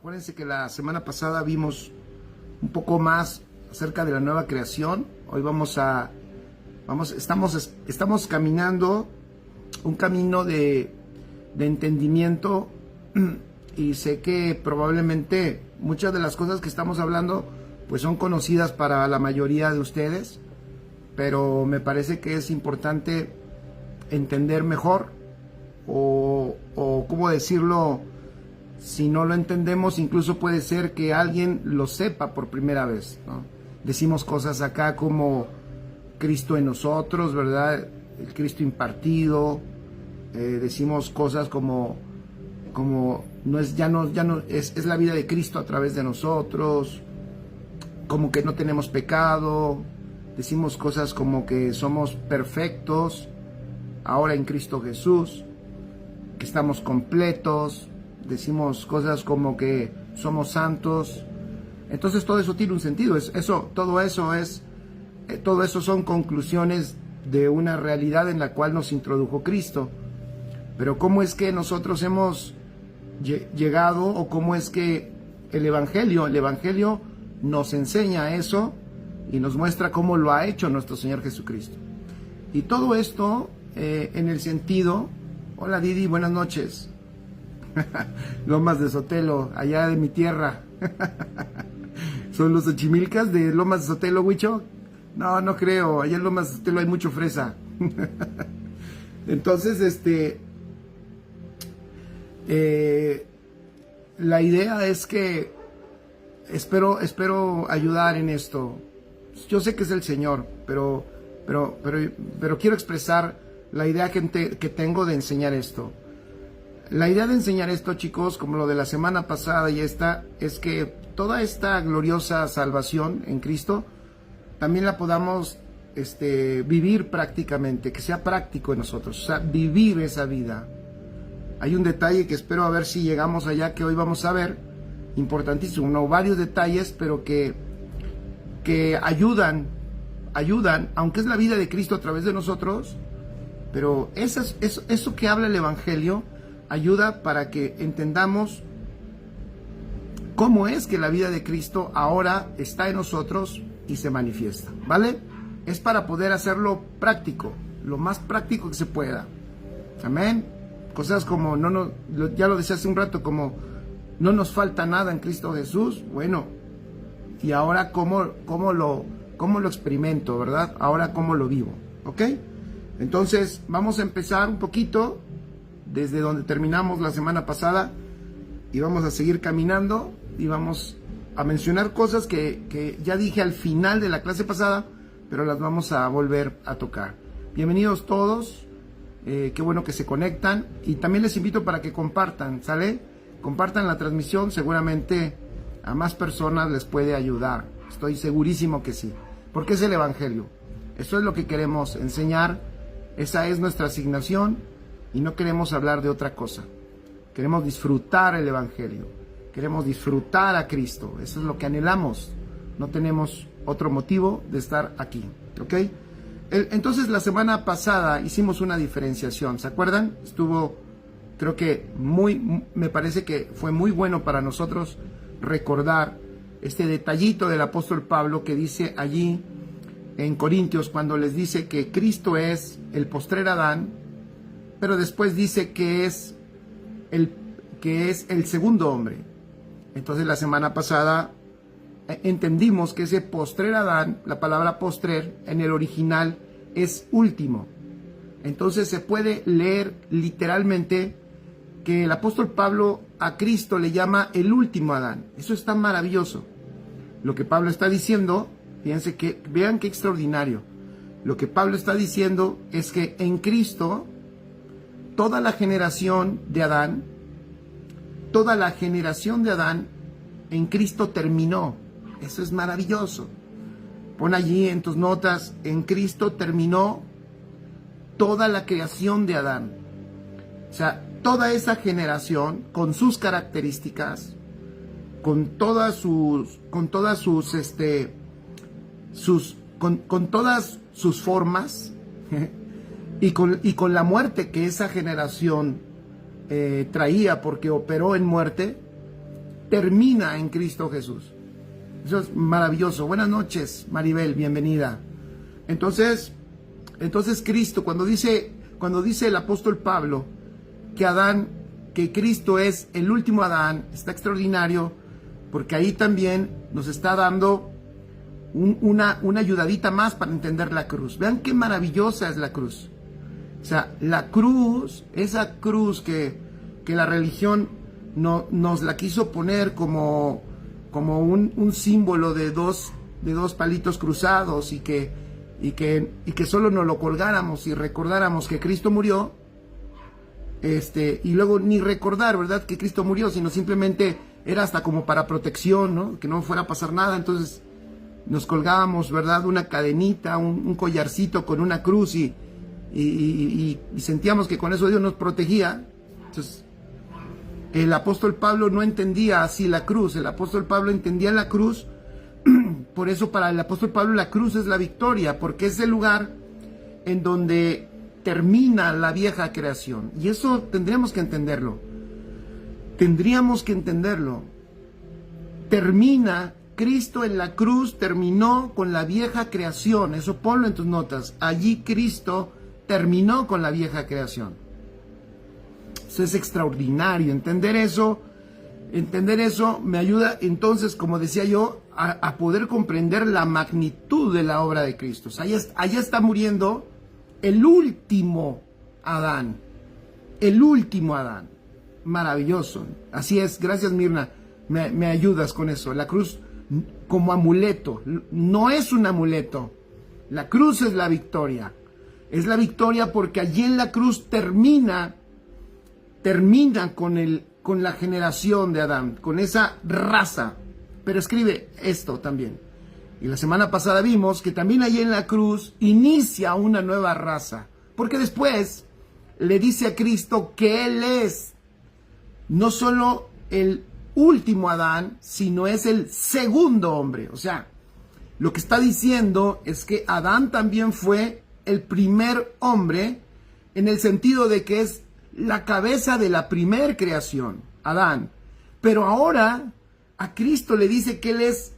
Acuérdense que la semana pasada vimos un poco más acerca de la nueva creación. Hoy estamos caminando un camino de entendimiento, y sé que probablemente muchas de las cosas que estamos hablando pues son conocidas para la mayoría de ustedes, pero me parece que es importante entender mejor, o cómo decirlo, si no lo entendemos, incluso puede ser que alguien lo sepa por primera vez, ¿no? Decimos cosas acá como Cristo en nosotros, ¿verdad? El Cristo impartido. Decimos cosas como no es es la vida de Cristo a través de nosotros, como que no tenemos pecado. Decimos cosas como que somos perfectos ahora en Cristo Jesús, que estamos completos. Decimos cosas como que somos santos. Entonces todo eso tiene un sentido. Todo eso son conclusiones de una realidad en la cual nos introdujo Cristo. Pero ¿cómo es que nosotros hemos llegado, o cómo es que el Evangelio nos enseña eso y nos muestra cómo lo ha hecho nuestro Señor Jesucristo? Y todo esto en el sentido... Hola Didi, buenas noches. Lomas de Sotelo, allá de mi tierra. ¿Son los Xochimilcas de Lomas de Sotelo, Huicho? No, no creo. Allá en Lomas de Sotelo hay mucho fresa. Entonces, la idea es que espero ayudar en esto. Yo sé que es el Señor, pero quiero expresar la idea que tengo de enseñar esto. La idea de enseñar esto, chicos, como lo de la semana pasada y esta, es que toda esta gloriosa salvación en Cristo también la podamos vivir prácticamente, que sea práctico en nosotros, o sea, vivir esa vida. Hay un detalle que espero a ver si llegamos allá, que hoy vamos a ver, importantísimo, no varios detalles, pero que ayudan, aunque es la vida de Cristo a través de nosotros, pero eso que habla el Evangelio ayuda para que entendamos cómo es que la vida de Cristo ahora está en nosotros y se manifiesta, ¿vale? Es para poder hacerlo práctico, lo más práctico que se pueda. Amén. Cosas como, ya lo decía hace un rato, como no nos falta nada en Cristo Jesús. Bueno, y ahora cómo lo experimento, ¿verdad? Ahora cómo lo vivo, ¿ok? Entonces vamos a empezar un poquito desde donde terminamos la semana pasada, y vamos a seguir caminando, y vamos a mencionar cosas que ya dije al final de la clase pasada, pero las vamos a volver a tocar. Bienvenidos todos, qué bueno que se conectan, y también les invito para que compartan, ¿sale? Compartan la transmisión, seguramente a más personas les puede ayudar, estoy segurísimo que sí, porque es el Evangelio, eso es lo que queremos enseñar, esa es nuestra asignación, y no queremos hablar de otra cosa. Queremos disfrutar el Evangelio, queremos disfrutar a Cristo, eso es lo que anhelamos, no tenemos otro motivo de estar aquí, ¿ok? Entonces la semana pasada hicimos una diferenciación, ¿se acuerdan? Creo que me parece que fue muy bueno para nosotros recordar este detallito del apóstol Pablo que dice allí en Corintios, cuando les dice que Cristo es el postrer Adán, pero después dice que es el segundo hombre. Entonces la semana pasada entendimos que ese postrer Adán, la palabra postrer en el original es último. Entonces se puede leer literalmente que el apóstol Pablo a Cristo le llama el último Adán. Eso está maravilloso. Lo que Pablo está diciendo, fíjense que, vean qué extraordinario. Lo que Pablo está diciendo es que en Cristo toda la generación de Adán en Cristo terminó. Eso es maravilloso. Pon allí en tus notas, en Cristo terminó toda la creación de Adán. O sea, toda esa generación con sus características, con todas sus formas y con la muerte que esa generación traía, porque operó en muerte, termina en Cristo Jesús. Eso es maravilloso. Buenas noches, Maribel, bienvenida. Entonces Cristo, cuando dice el apóstol Pablo que Cristo es el último Adán, está extraordinario, porque ahí también nos está dando una ayudadita más para entender la cruz. Vean qué maravillosa es la cruz. O sea, la cruz, esa cruz que la religión nos la quiso poner como un símbolo de dos palitos cruzados y que solo nos lo colgáramos y recordáramos que Cristo murió, y luego ni recordar, ¿verdad?, que Cristo murió, sino simplemente era hasta como para protección, ¿no?, que no fuera a pasar nada. Entonces nos colgábamos, ¿verdad?, una cadenita, un collarcito con una cruz y sentíamos que con eso Dios nos protegía. Entonces el apóstol Pablo no entendía así la cruz. El apóstol Pablo entendía la cruz. Por eso para el apóstol Pablo la cruz es la victoria, porque es el lugar en donde termina la vieja creación. Y eso tendríamos que entenderlo. Termina, Cristo en la cruz terminó con la vieja creación. Eso ponlo en tus notas. Allí Cristo terminó con la vieja creación. Eso es extraordinario. Entender eso me ayuda entonces, como decía yo, a poder comprender la magnitud de la obra de Cristo. O sea, allá está muriendo el último Adán. Maravilloso. Así es. Gracias, Mirna. Me ayudas con eso. La cruz como amuleto. No es un amuleto. La cruz es la victoria. Es la victoria porque allí en la cruz termina con la generación de Adán, con esa raza. Pero escribe esto también. Y la semana pasada vimos que también allí en la cruz inicia una nueva raza. Porque después le dice a Cristo que Él es no solo el último Adán, sino es el segundo hombre. O sea, lo que está diciendo es que Adán también fue el primer hombre, en el sentido de que es la cabeza de la primer creación, Adán. Pero ahora a Cristo le dice que Él es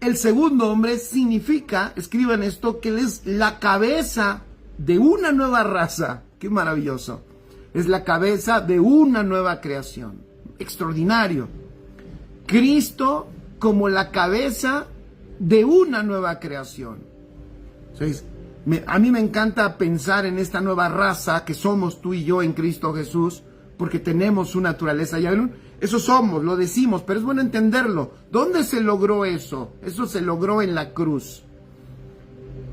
el segundo hombre. Significa, escriban esto, que Él es la cabeza de una nueva raza. ¡Qué maravilloso! Es la cabeza de una nueva creación. Extraordinario. Cristo como la cabeza de una nueva creación. ¿Sabes? A mí me encanta pensar en esta nueva raza que somos tú y yo en Cristo Jesús, porque tenemos su naturaleza. ¿Ya ven? Eso somos, lo decimos, pero es bueno entenderlo. ¿Dónde se logró eso? Eso se logró en la cruz.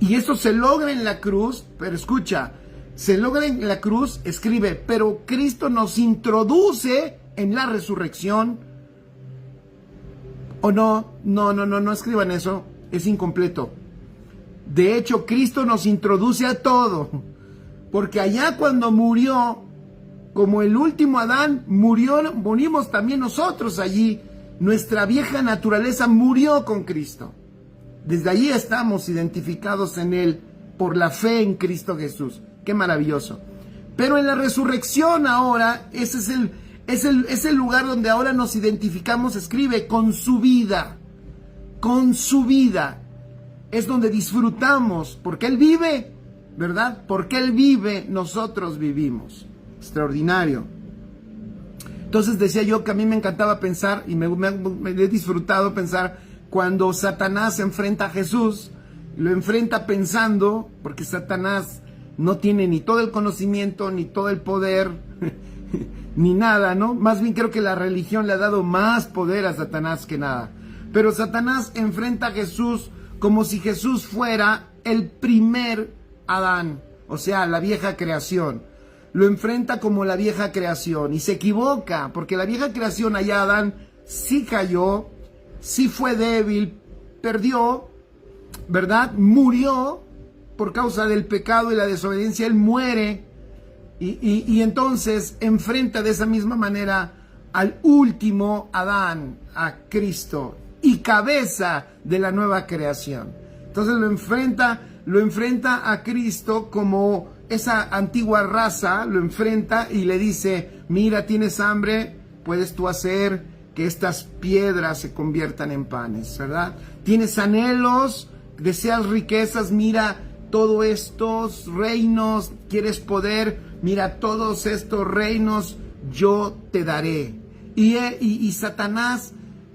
Y eso se logra en la cruz, pero escucha, se logra en la cruz, escribe, pero Cristo nos introduce en la resurrección. ¿O no? No escriban eso, es incompleto. De hecho, Cristo nos introduce a todo, porque allá cuando murió, como el último Adán, morimos también nosotros allí. Nuestra vieja naturaleza murió con Cristo. Desde allí estamos identificados en Él por la fe en Cristo Jesús. ¡Qué maravilloso! Pero en la resurrección ahora, ese es el lugar donde ahora nos identificamos, escribe, con su vida. Con su vida. Es donde disfrutamos, porque Él vive, ¿verdad? Porque Él vive, nosotros vivimos. Extraordinario. Entonces decía yo que a mí me encantaba pensar, y me he disfrutado pensar, cuando Satanás enfrenta a Jesús, lo enfrenta pensando, porque Satanás no tiene ni todo el conocimiento, ni todo el poder, ni nada, ¿no? Más bien creo que la religión le ha dado más poder a Satanás que nada. Pero Satanás enfrenta a Jesús como si Jesús fuera el primer Adán, o sea, la vieja creación. Lo enfrenta como la vieja creación y se equivoca, porque la vieja creación allá Adán sí cayó, sí fue débil, perdió, ¿verdad? Murió por causa del pecado y la desobediencia. Él muere y entonces enfrenta de esa misma manera al último Adán, a Cristo, y cabeza de la nueva creación. Entonces lo enfrenta a Cristo como esa antigua raza, lo enfrenta y le dice, mira, tienes hambre, puedes tú hacer que estas piedras se conviertan en panes, ¿verdad? Tienes anhelos, deseas riquezas, mira todos estos reinos, quieres poder, mira todos estos reinos, yo te daré. Y Satanás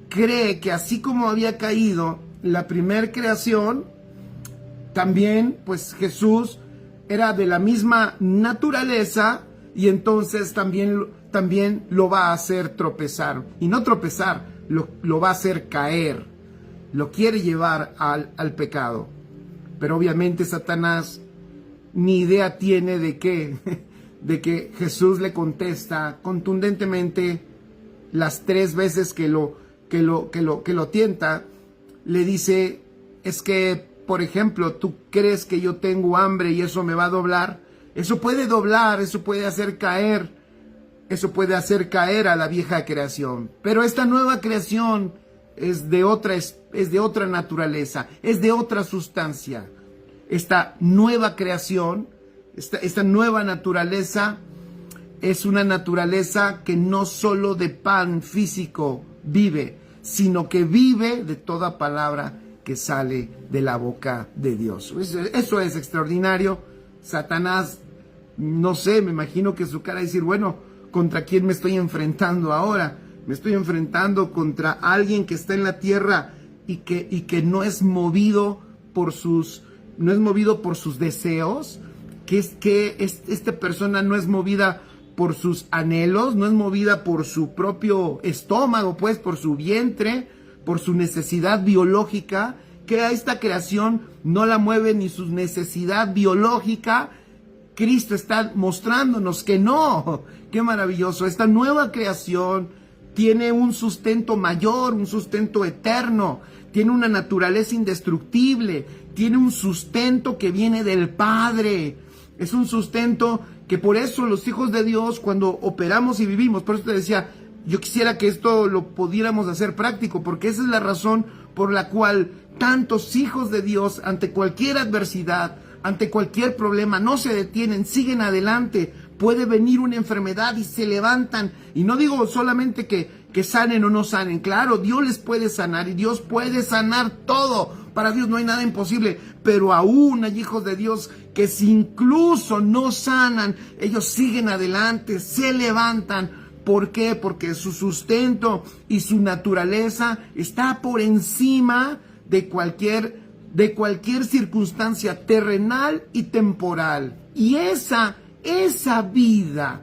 cree que así como había caído la primer creación, también pues Jesús era de la misma naturaleza y entonces también lo va a hacer tropezar. Y no tropezar, lo va a hacer caer. Lo quiere llevar al pecado. Pero obviamente Satanás ni idea tiene de que Jesús le contesta contundentemente las 3 veces que lo tienta. Le dice, es que, por ejemplo, tú crees que yo tengo hambre y eso me va a doblar. Eso puede doblar, eso puede hacer caer a la vieja creación. Pero esta nueva creación es de otra naturaleza, es de otra sustancia. Esta nueva creación, esta nueva naturaleza es una naturaleza que no solo de pan físico vive, sino que vive de toda palabra que sale de la boca de Dios. Eso es extraordinario. Satanás, no sé, me imagino que su cara es decir, bueno, ¿contra quién me estoy enfrentando ahora? Me estoy enfrentando contra alguien que está en la tierra y que no es movido por sus deseos, esta persona no es movida por sus anhelos, no es movida por su propio estómago, pues por su vientre, por su necesidad biológica, que a esta creación no la mueve ni su necesidad biológica. Cristo está mostrándonos que no. Qué maravilloso. Esta nueva creación tiene un sustento mayor, un sustento eterno, tiene una naturaleza indestructible, tiene un sustento que viene del Padre. Es un sustento que por eso los hijos de Dios, cuando operamos y vivimos, por eso te decía, yo quisiera que esto lo pudiéramos hacer práctico, porque esa es la razón por la cual tantos hijos de Dios, ante cualquier adversidad, ante cualquier problema, no se detienen, siguen adelante. Puede venir una enfermedad y se levantan. Y no digo solamente que sanen o no sanen. Claro, Dios les puede sanar y Dios puede sanar todo. Para Dios no hay nada imposible. Pero aún hay hijos de Dios que si incluso no sanan, ellos siguen adelante, se levantan. ¿Por qué? Porque su sustento y su naturaleza está por encima de cualquier circunstancia terrenal y temporal. Y esa vida,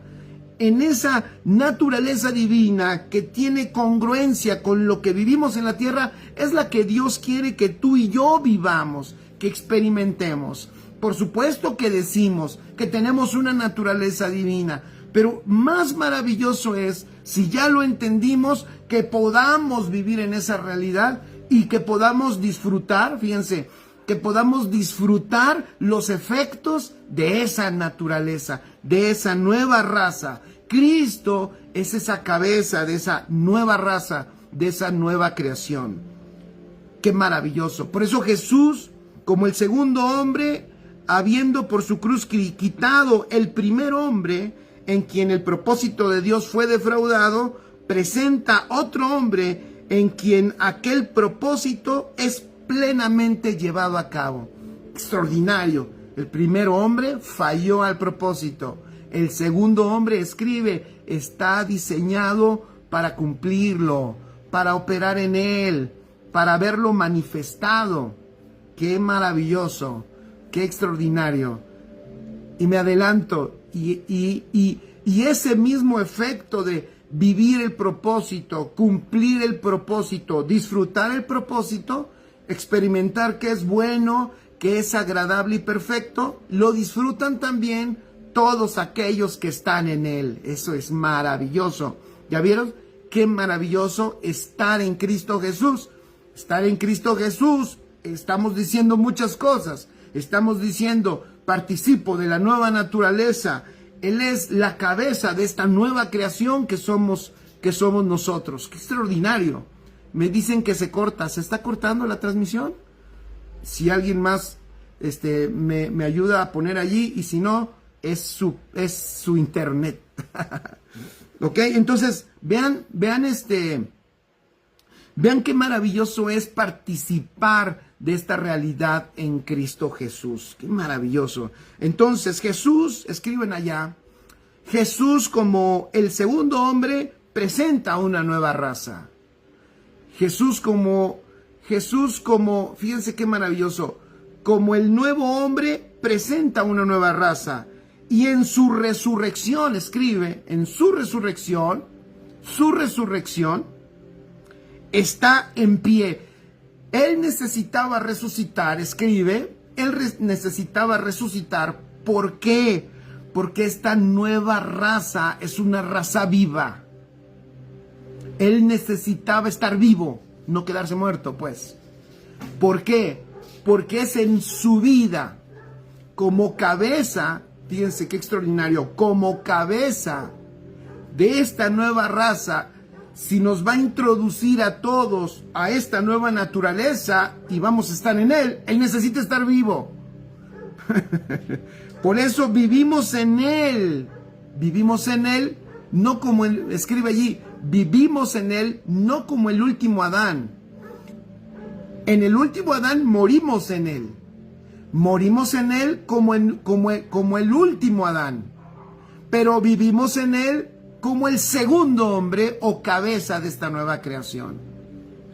en esa naturaleza divina que tiene congruencia con lo que vivimos en la tierra, es la que Dios quiere que tú y yo vivamos, que experimentemos. Por supuesto que decimos que tenemos una naturaleza divina, pero más maravilloso es, si ya lo entendimos, que podamos vivir en esa realidad y que podamos disfrutar, fíjense, que podamos disfrutar los efectos de esa naturaleza, de esa nueva raza. Cristo es esa cabeza de esa nueva raza, de esa nueva creación. Qué maravilloso. Por eso Jesús, como el segundo hombre, habiendo por su cruz quitado el primer hombre, en quien el propósito de Dios fue defraudado, presenta otro hombre en quien aquel propósito es plenamente llevado a cabo. Extraordinario. El primer hombre falló al propósito. El segundo hombre, escribe, está diseñado para cumplirlo, para operar en él, para verlo manifestado. Qué maravilloso, qué extraordinario. Y me adelanto, y ese mismo efecto de vivir el propósito, cumplir el propósito, disfrutar el propósito, experimentar que es bueno, que es agradable y perfecto, lo disfrutan también todos aquellos que están en él. Eso es maravilloso. ¿Ya vieron? Qué maravilloso estar en Cristo Jesús. Estar en Cristo Jesús, estamos diciendo muchas cosas. Estamos diciendo, participo de la nueva naturaleza. Él es la cabeza de esta nueva creación que somos nosotros. ¡Qué extraordinario! Me dicen que se corta. ¿Se está cortando la transmisión? Si alguien más me ayuda a poner allí, y si no, es su internet. ¿Ok? Entonces, vean Vean qué maravilloso es participar de esta realidad en Cristo Jesús. Qué maravilloso. Entonces Jesús, escriben allá, Jesús como el segundo hombre presenta una nueva raza. Jesús como, fíjense qué maravilloso, como el nuevo hombre presenta una nueva raza. Y en su resurrección, escribe, en su resurrección está en pie. Él necesitaba resucitar, escribe, necesitaba resucitar. ¿Por qué? Porque esta nueva raza es una raza viva. Él necesitaba estar vivo, no quedarse muerto, pues. ¿Por qué? Porque es en su vida, como cabeza, fíjense qué extraordinario, como cabeza de esta nueva raza, si nos va a introducir a todos a esta nueva naturaleza y vamos a estar en Él, Él necesita estar vivo. Por eso vivimos en Él, no como Él, escribe allí, vivimos en Él, no como el último Adán. En el último Adán morimos en Él. Morimos en Él como el último Adán. Pero vivimos en Él como el segundo hombre o cabeza de esta nueva creación.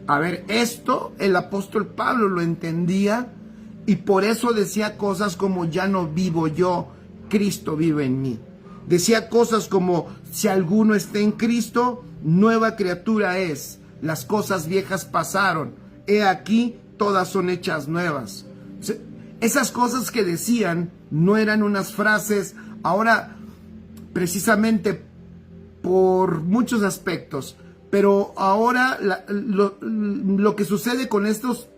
A ver, esto el apóstol Pablo lo entendía y por eso decía cosas como ya no vivo yo, Cristo vive en mí. Decía cosas como si alguno está en Cristo, nueva criatura es. Las cosas viejas pasaron. He aquí, todas son hechas nuevas. Esas cosas que decían no eran unas frases, ahora precisamente por muchos aspectos, pero ahora lo que sucede con estos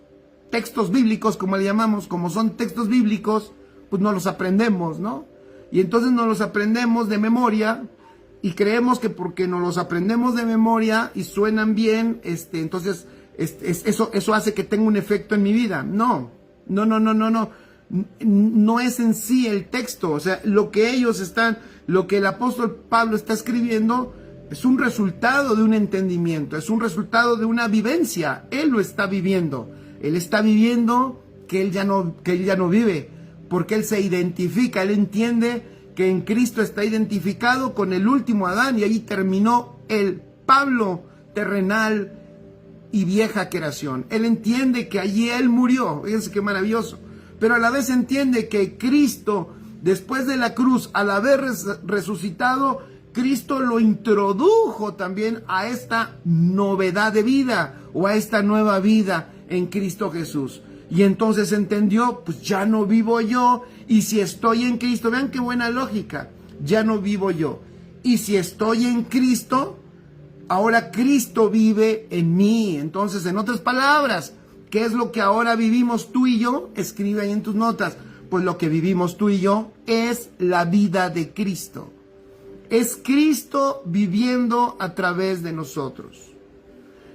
textos bíblicos, como le llamamos, como son textos bíblicos, pues no los aprendemos, ¿no? Y entonces nos los aprendemos de memoria y creemos que porque nos los aprendemos de memoria y suenan bien, entonces eso hace que tenga un efecto en mi vida. No es en sí el texto, o sea, lo que el apóstol Pablo está escribiendo es un resultado de un entendimiento, es un resultado de una vivencia. Él lo está viviendo, él está viviendo que él ya no vive, porque él se identifica, él entiende que en Cristo está identificado con el último Adán y ahí terminó el Pablo terrenal y vieja creación. Él entiende que allí él murió, fíjense qué maravilloso, pero a la vez entiende que Cristo, después de la cruz, al haber resucitado, Cristo lo introdujo también a esta novedad de vida o a esta nueva vida en Cristo Jesús. Y entonces entendió, pues ya no vivo yo, y si estoy en Cristo, vean qué buena lógica, ya no vivo yo. Y si estoy en Cristo, ahora Cristo vive en mí. Entonces, en otras palabras, ¿qué es lo que ahora vivimos tú y yo? Escribe ahí en tus notas. Pues lo que vivimos tú y yo es la vida de Cristo. Es Cristo viviendo a través de nosotros.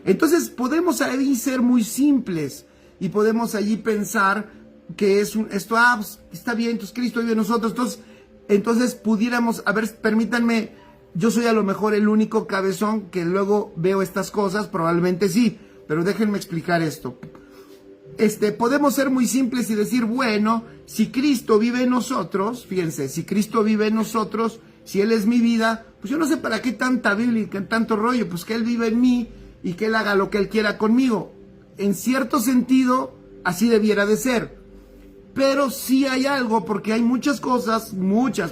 Entonces podemos ahí ser muy simples y podemos allí pensar que está bien, entonces Cristo vive en nosotros. Entonces pudiéramos, a ver, permítanme, yo soy a lo mejor el único cabezón que luego veo estas cosas, probablemente sí, pero déjenme explicar esto. Podemos ser muy simples y decir, bueno, si Cristo vive en nosotros, fíjense, si Cristo vive en nosotros, si Él es mi vida, pues yo no sé para qué tanta Biblia y tanto rollo, pues que Él vive en mí y que Él haga lo que Él quiera conmigo. En cierto sentido, así debiera de ser. Pero sí hay algo, porque hay muchas cosas,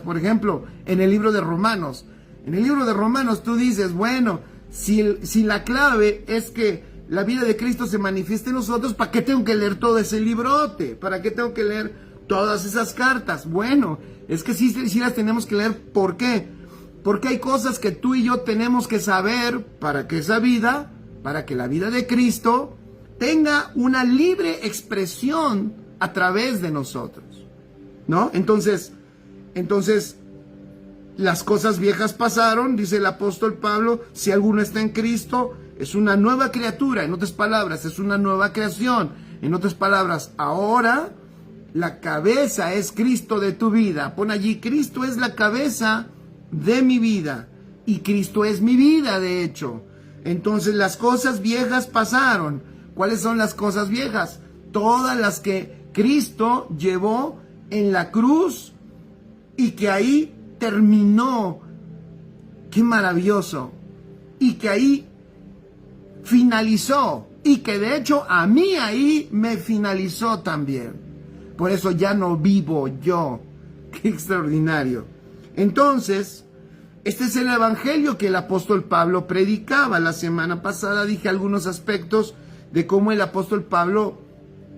por ejemplo, en el libro de Romanos. En el libro de Romanos tú dices, bueno, si la clave es que la vida de Cristo se manifiesta en nosotros, ¿para qué tengo que leer todo ese librote? ¿Para qué tengo que leer todas esas cartas? Bueno, es que sí las tenemos que leer. ¿Por qué? Porque hay cosas que tú y yo tenemos que saber para que la vida de Cristo tenga una libre expresión a través de nosotros, ¿no? Entonces, las cosas viejas pasaron, dice el apóstol Pablo, si alguno está en Cristo, es una nueva criatura, en otras palabras, es una nueva creación. En otras palabras, ahora la cabeza es Cristo de tu vida. Pon allí, Cristo es la cabeza de mi vida y Cristo es mi vida, de hecho. Entonces las cosas viejas pasaron. ¿Cuáles son las cosas viejas? Todas las que Cristo llevó en la cruz y que ahí terminó. ¡Qué maravilloso! Y que ahí finalizó. Y que de hecho a mí ahí me finalizó también. Por eso ya no vivo yo. ¡Qué extraordinario! Entonces, este es el evangelio que el apóstol Pablo predicaba. La semana pasada dije algunos aspectos de cómo el apóstol Pablo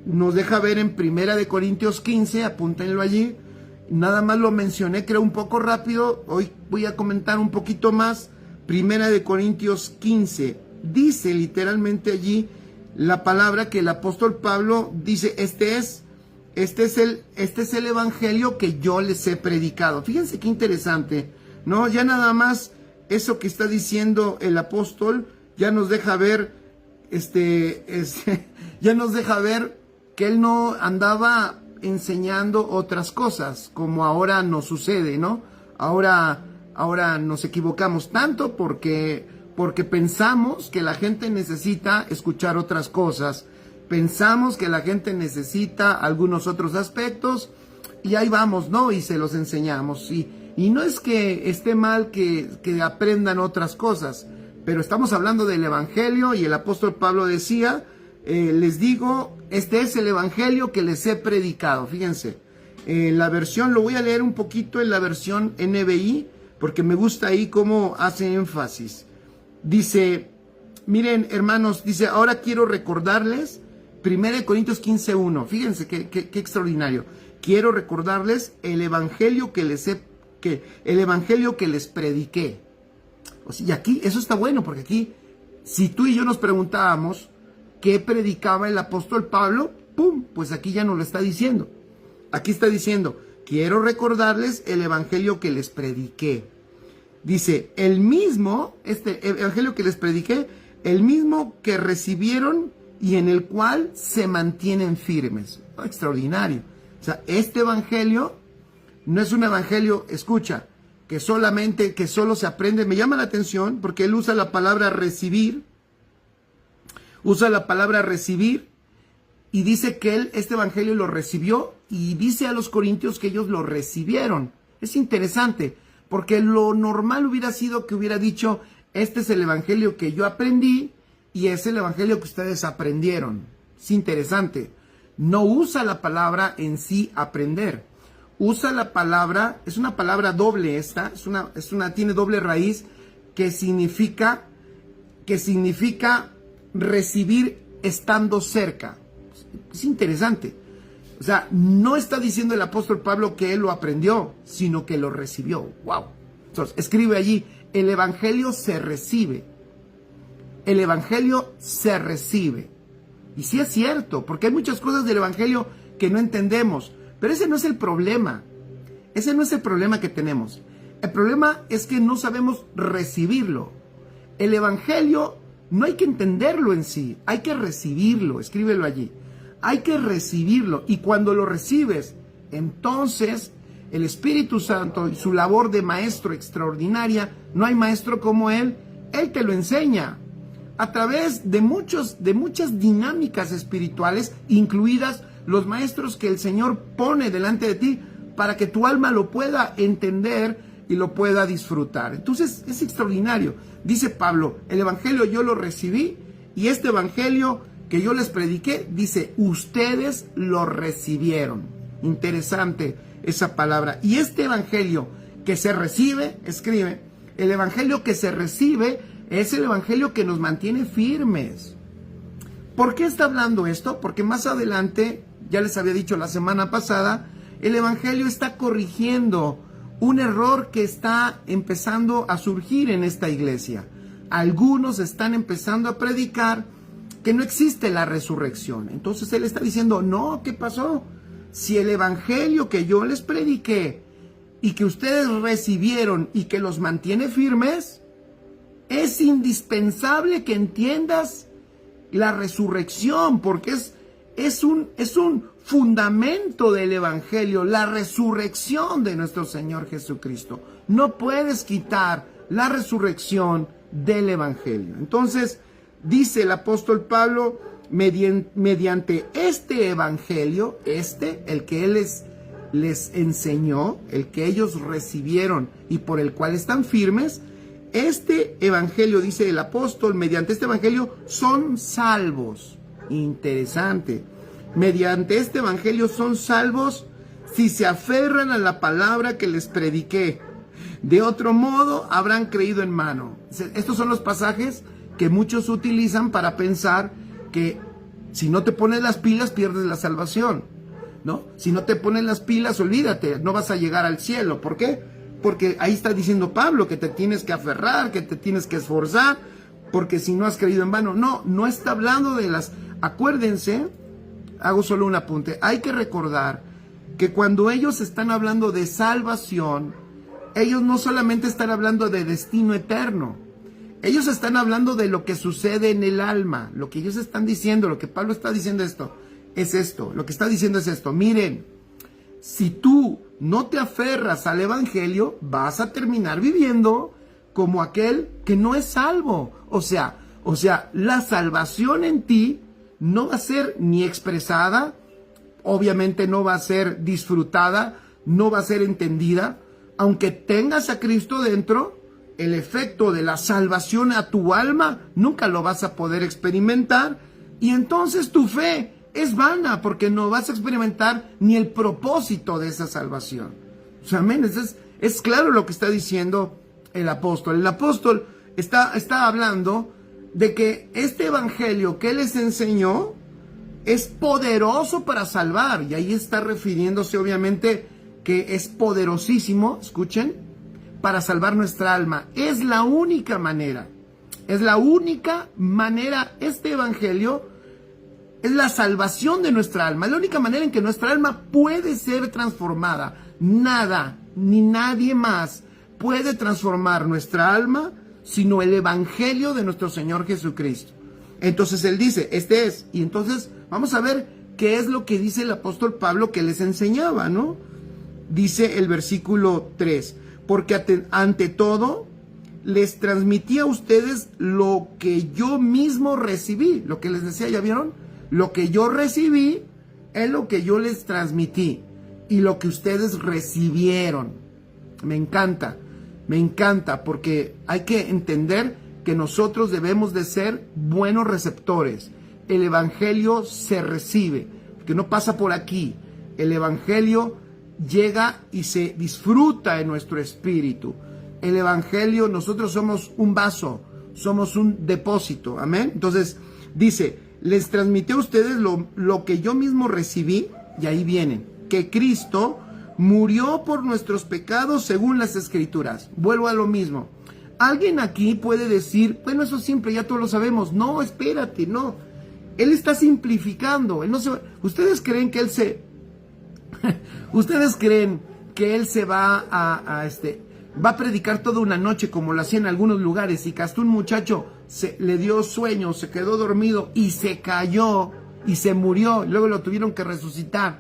nos deja ver en 1 Corintios 15, apúntenlo allí. Nada más lo mencioné, creo un poco rápido. Hoy voy a comentar un poquito más. 1 Corintios 15. Dice literalmente allí la palabra que el apóstol Pablo dice, este es el evangelio que yo les he predicado. Fíjense qué interesante, ¿no? Ya nada más eso que está diciendo el apóstol ya nos deja ver, ya nos deja ver que él no andaba enseñando otras cosas, como ahora nos sucede, ¿no? Ahora nos equivocamos tanto porque pensamos que la gente necesita escuchar otras cosas, pensamos que la gente necesita algunos otros aspectos y ahí vamos, ¿no? Y se los enseñamos. Y no es que esté mal que aprendan otras cosas, pero estamos hablando del evangelio y el apóstol Pablo decía, les digo, este es el evangelio que les he predicado. Fíjense, la versión, lo voy a leer un poquito en la versión NBI, porque me gusta ahí cómo hace énfasis. Dice, miren hermanos, dice, ahora quiero recordarles, 1 Corintios 15:1, fíjense qué extraordinario. Quiero recordarles el evangelio que les prediqué. O sea, y aquí, eso está bueno, porque aquí, si tú y yo nos preguntábamos qué predicaba el apóstol Pablo, ¡pum! Pues aquí ya nos lo está diciendo. Aquí está diciendo, quiero recordarles el evangelio que les prediqué. Dice, el mismo, este evangelio que les prediqué, el mismo que recibieron y en el cual se mantienen firmes. Oh, extraordinario. O sea, este evangelio no es un evangelio, escucha, que solo se aprende. Me llama la atención porque él usa la palabra recibir. Usa la palabra recibir y dice que este evangelio lo recibió y dice a los corintios que ellos lo recibieron. Es interesante porque lo normal hubiera sido que hubiera dicho, este es el evangelio que yo aprendí y es el evangelio que ustedes aprendieron. Es interesante. No usa la palabra en sí aprender. Usa la palabra, es una palabra doble esta, tiene doble raíz que significa recibir estando cerca. Es interesante. O sea, no está diciendo el apóstol Pablo que él lo aprendió, sino que lo recibió. ¡Wow! Entonces, escribe allí, el evangelio se recibe. El evangelio se recibe. Y sí es cierto, porque hay muchas cosas del evangelio que no entendemos. Pero ese no es el problema. Ese no es el problema que tenemos. El problema es que no sabemos recibirlo. El evangelio no hay que entenderlo en sí, hay que recibirlo. Escríbelo allí. Hay que recibirlo. Y cuando lo recibes, entonces el Espíritu Santo y su labor de maestro extraordinaria, no hay maestro como él te lo enseña. A través de muchas dinámicas espirituales, incluidas los maestros que el Señor pone delante de ti para que tu alma lo pueda entender y lo pueda disfrutar. Entonces es extraordinario. Dice Pablo, el evangelio yo lo recibí y este evangelio que yo les prediqué, dice, ustedes lo recibieron. Interesante esa palabra. Y este evangelio que se recibe, escribe, el evangelio que se recibe es el evangelio que nos mantiene firmes. ¿Por qué está hablando esto? Porque más adelante, ya les había dicho la semana pasada, el evangelio está corrigiendo un error que está empezando a surgir en esta iglesia. Algunos están empezando a predicar que no existe la resurrección. Entonces él está diciendo, no, ¿qué pasó? Si el evangelio que yo les prediqué y que ustedes recibieron y que los mantiene firmes, es indispensable que entiendas la resurrección, porque es un fundamento del evangelio, la resurrección de nuestro Señor Jesucristo. No puedes quitar la resurrección del Evangelio. Entonces, dice el apóstol Pablo, mediante este Evangelio, el que él les enseñó, el que ellos recibieron y por el cual están firmes, este Evangelio, dice el apóstol, mediante este Evangelio son salvos. Interesante. Mediante este Evangelio son salvos si se aferran a la palabra que les prediqué. De otro modo, habrán creído en vano. Estos son los pasajes que muchos utilizan para pensar que si no te pones las pilas, pierdes la salvación, ¿no? Si no te pones las pilas, olvídate, no vas a llegar al cielo. ¿Por qué? Porque ahí está diciendo Pablo que te tienes que aferrar, que te tienes que esforzar, porque si no has creído en vano. No, no está hablando de las... Acuérdense, hago solo un apunte, hay que recordar que cuando ellos están hablando de salvación, ellos no solamente están hablando de destino eterno, ellos están hablando de lo que sucede en el alma. Lo que ellos están diciendo, lo que Pablo está diciendo es esto, lo que está diciendo es esto. Miren, si tú no te aferras al Evangelio, vas a terminar viviendo como aquel que no es salvo. O sea, la salvación en ti no va a ser ni expresada, obviamente no va a ser disfrutada, no va a ser entendida. Aunque tengas a Cristo dentro, el efecto de la salvación a tu alma nunca lo vas a poder experimentar, y entonces tu fe es vana porque no vas a experimentar ni el propósito de esa salvación. O sea, amén. Es claro lo que está diciendo el apóstol. El apóstol está hablando de que este evangelio que él les enseñó es poderoso para salvar, y ahí está refiriéndose obviamente que es poderosísimo, escuchen, para salvar nuestra alma. Es la única manera, este evangelio es la salvación de nuestra alma, es la única manera en que nuestra alma puede ser transformada. Nada, ni nadie más puede transformar nuestra alma, sino el evangelio de nuestro Señor Jesucristo. Entonces él dice, este es, y entonces vamos a ver qué es lo que dice el apóstol Pablo que les enseñaba, ¿no? Dice el versículo 3, porque ante todo les transmití a ustedes lo que yo mismo recibí. Lo que les decía, ¿ya vieron? Lo que yo recibí es lo que yo les transmití, y lo que ustedes recibieron. Me encanta, porque hay que entender que nosotros debemos de ser buenos receptores. El evangelio se recibe, que no pasa por aquí. El evangelio llega y se disfruta en nuestro espíritu. El evangelio, nosotros somos un vaso, somos un depósito, amén. Entonces dice, les transmití a ustedes lo que yo mismo recibí, y ahí vienen, que Cristo murió por nuestros pecados según las Escrituras. Vuelvo a lo mismo. Alguien aquí puede decir, bueno, eso siempre, ya todos lo sabemos. No, espérate, no. Él está simplificando. ¿Ustedes creen que él se va va a predicar toda una noche como lo hacía en algunos lugares, y que hasta un muchacho le dio sueño, se quedó dormido y se cayó y se murió, y luego lo tuvieron que resucitar?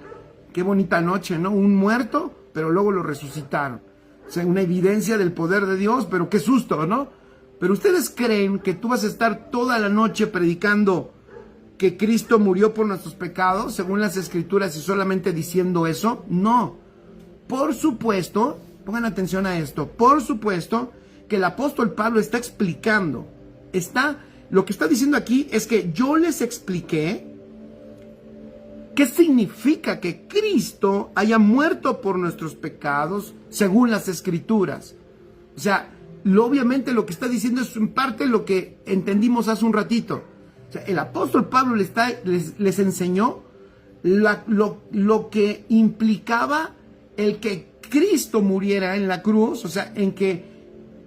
Qué bonita noche, ¿no? Un muerto, pero luego lo resucitaron. O sea, una evidencia del poder de Dios, pero qué susto, ¿no? Pero ¿ustedes creen que tú vas a estar toda la noche predicando que Cristo murió por nuestros pecados, según las Escrituras, y solamente diciendo eso? No. Por supuesto, pongan atención a esto, por supuesto que el apóstol Pablo está explicando, lo que está diciendo aquí es que yo les expliqué qué significa que Cristo haya muerto por nuestros pecados, según las Escrituras. O sea, obviamente lo que está diciendo es en parte lo que entendimos hace un ratito. O sea, el apóstol Pablo les enseñó lo que implicaba el que Cristo muriera en la cruz, o sea, en que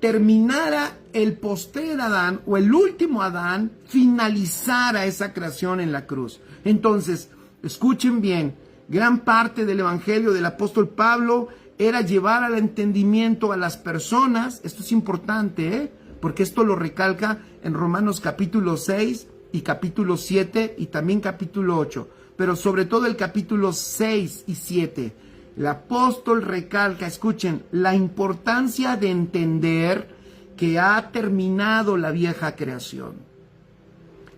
terminara el postrer Adán, o el último Adán, finalizara esa creación en la cruz. Entonces, escuchen bien, gran parte del evangelio del apóstol Pablo era llevar al entendimiento a las personas. Esto es importante, porque esto lo recalca en Romanos capítulo 6 y capítulo 7 y también capítulo 8, pero sobre todo el capítulo 6 y 7. El apóstol recalca, escuchen, la importancia de entender que ha terminado la vieja creación.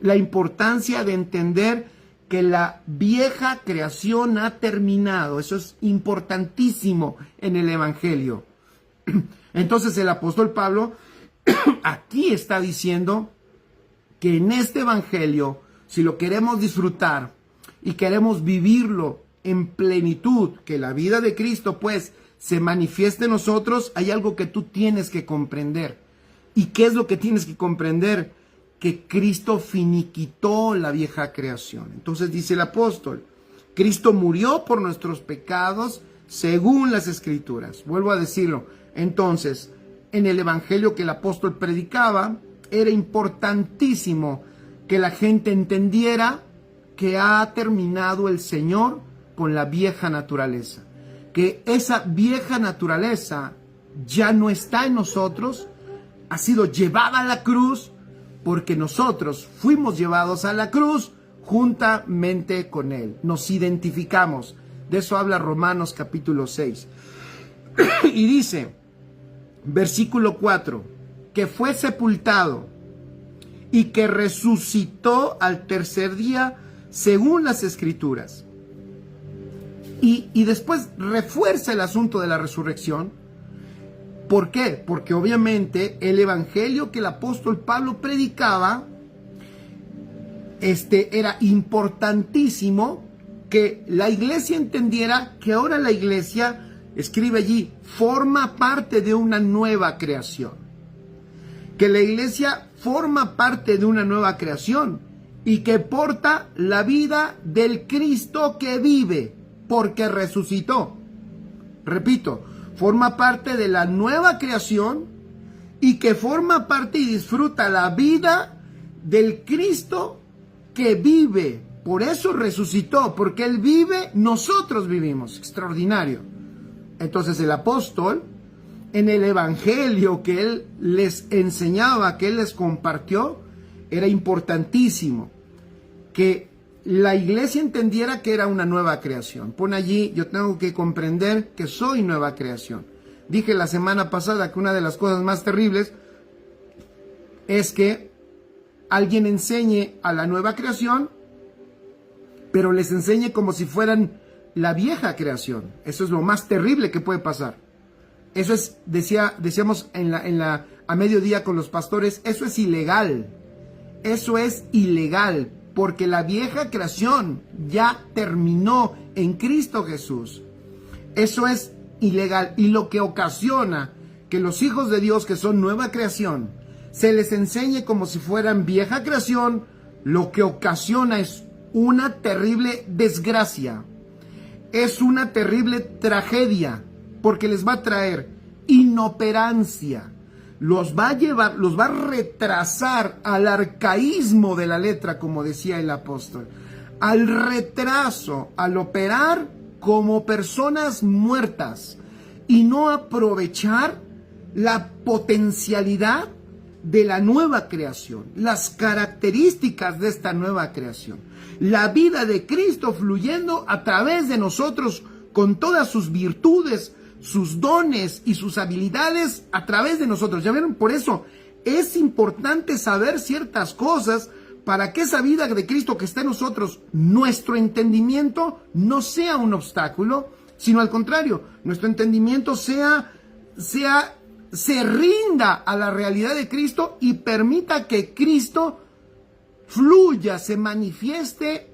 La importancia de entender que la vieja creación ha terminado. Eso es importantísimo en el Evangelio. Entonces el apóstol Pablo aquí está diciendo que en este Evangelio, si lo queremos disfrutar y queremos vivirlo en plenitud, que la vida de Cristo pues se manifieste en nosotros, hay algo que tú tienes que comprender. ¿Y qué es lo que tienes que comprender? Que Cristo finiquitó la vieja creación. Entonces dice el apóstol, Cristo murió por nuestros pecados según las Escrituras. Vuelvo a decirlo. Entonces, en el Evangelio que el apóstol predicaba, era importantísimo que la gente entendiera que ha terminado el Señor con la vieja naturaleza. Que esa vieja naturaleza ya no está en nosotros, ha sido llevada a la cruz, porque nosotros fuimos llevados a la cruz juntamente con Él. Nos identificamos. De eso habla Romanos capítulo 6. Y dice, versículo 4, que fue sepultado y que resucitó al tercer día según las Escrituras. Y después refuerza el asunto de la resurrección. ¿Por qué? Porque obviamente el evangelio que el apóstol Pablo predicaba, era importantísimo que la iglesia entendiera que ahora la iglesia, escribe allí, forma parte de una nueva creación. Que la iglesia forma parte de una nueva creación y que porta la vida del Cristo que vive porque resucitó. Repito, forma parte de la nueva creación y que forma parte y disfruta la vida del Cristo que vive. Por eso resucitó, porque Él vive, nosotros vivimos. Extraordinario. Entonces el apóstol, en el evangelio que Él les enseñaba, que Él les compartió, era importantísimo que la iglesia entendiera que era una nueva creación. Pon allí, yo tengo que comprender que soy nueva creación. Dije la semana pasada que una de las cosas más terribles es que alguien enseñe a la nueva creación, pero les enseñe como si fueran la vieja creación. Eso es lo más terrible que puede pasar. Eso es, decíamos a mediodía con los pastores, eso es ilegal. Eso es ilegal. Porque la vieja creación ya terminó en Cristo Jesús. Eso es ilegal. Y lo que ocasiona que los hijos de Dios, que son nueva creación, se les enseñe como si fueran vieja creación, lo que ocasiona es una terrible desgracia. Es una terrible tragedia. Porque les va a traer inoperancia. Los va a retrasar al arcaísmo de la letra, como decía el apóstol, al retraso, al operar como personas muertas y no aprovechar la potencialidad de la nueva creación, las características de esta nueva creación, la vida de Cristo fluyendo a través de nosotros con todas sus virtudes, sus dones y sus habilidades a través de nosotros. ¿Ya vieron? Por eso es importante saber ciertas cosas para que esa vida de Cristo que está en nosotros, nuestro entendimiento no sea un obstáculo, sino al contrario, nuestro entendimiento se rinda a la realidad de Cristo y permita que Cristo fluya, se manifieste,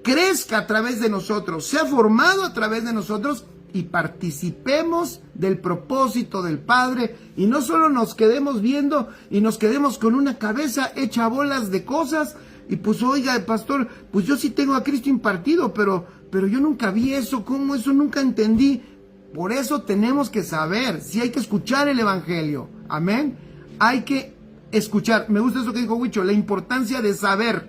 crezca a través de nosotros, sea formado a través de nosotros y participemos del propósito del Padre y no solo nos quedemos viendo y nos quedemos con una cabeza hecha bolas de cosas y pues oiga pastor, pues yo sí tengo a Cristo impartido, pero yo nunca vi eso, ¿cómo eso? Nunca entendí. Por eso tenemos que saber, si hay que escuchar el evangelio, amén, hay que escuchar. Me gusta eso que dijo Huicho, la importancia de saber,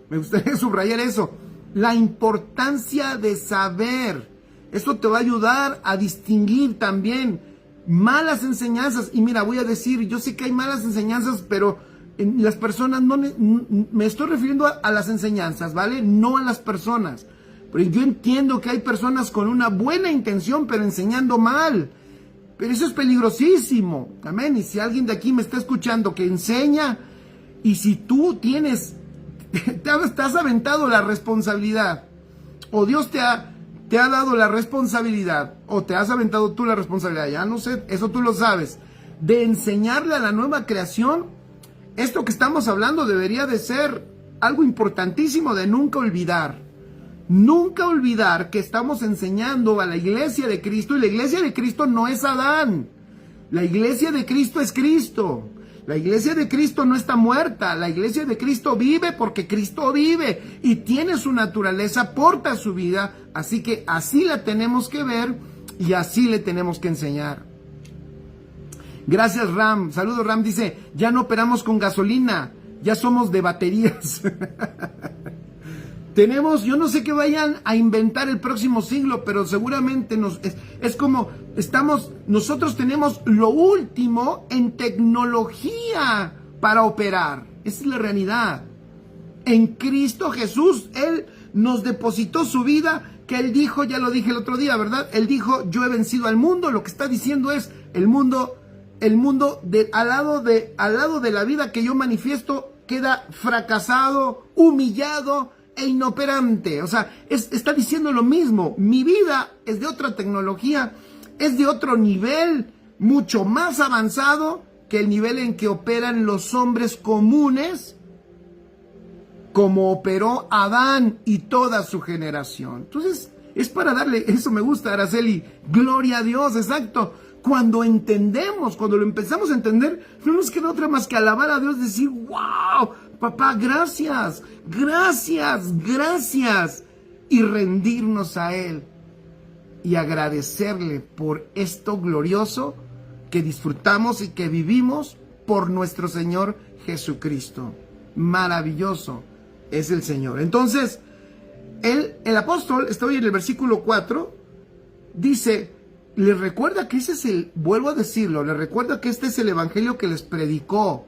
me gustaría subrayar eso, la importancia de saber. Esto te va a ayudar a distinguir también malas enseñanzas. Y mira, voy a decir, yo sé que hay malas enseñanzas, pero las personas no me estoy refiriendo a las enseñanzas, ¿vale? No a las personas. Pero yo entiendo que hay personas con una buena intención, pero enseñando mal. Pero eso es peligrosísimo. Amén. Y si alguien de aquí me está escuchando que enseña, y si tú te has aventado la responsabilidad, o Dios te ha dado la responsabilidad, o te has aventado tú la responsabilidad, ya no sé, eso tú lo sabes, de enseñarle a la nueva creación, esto que estamos hablando debería de ser algo importantísimo de nunca olvidar. Nunca olvidar que estamos enseñando a la iglesia de Cristo, y la iglesia de Cristo no es Adán. La iglesia de Cristo es Cristo. La iglesia de Cristo no está muerta. La iglesia de Cristo vive porque Cristo vive y tiene su naturaleza, porta su vida. Así que así la tenemos que ver y así le tenemos que enseñar. Gracias, Ram. Saludos, Ram. Dice, ya no operamos con gasolina, ya somos de baterías. Tenemos, yo no sé qué vayan a inventar el próximo siglo, pero seguramente es como nosotros tenemos lo último en tecnología para operar. Esa es la realidad. En Cristo Jesús, Él nos depositó su vida, que Él dijo, ya lo dije el otro día, ¿verdad? Él dijo, yo he vencido al mundo. Lo que está diciendo es, al lado de la vida que yo manifiesto, queda fracasado, humillado e inoperante. O sea, está diciendo lo mismo. Mi vida es de otra tecnología, es de otro nivel, mucho más avanzado que el nivel en que operan los hombres comunes, como operó Adán y toda su generación. Entonces, es para darle, eso me gusta, Araceli, gloria a Dios, exacto. Cuando entendemos, cuando lo empezamos a entender, no nos queda otra más que alabar a Dios, decir, wow, papá, gracias, gracias, gracias, y rendirnos a Él y agradecerle por esto glorioso que disfrutamos y que vivimos por nuestro Señor Jesucristo. Maravilloso es el Señor. Entonces, el apóstol, estoy en el versículo 4, dice, les recuerda que vuelvo a decirlo, les recuerda que este es el evangelio que les predicó,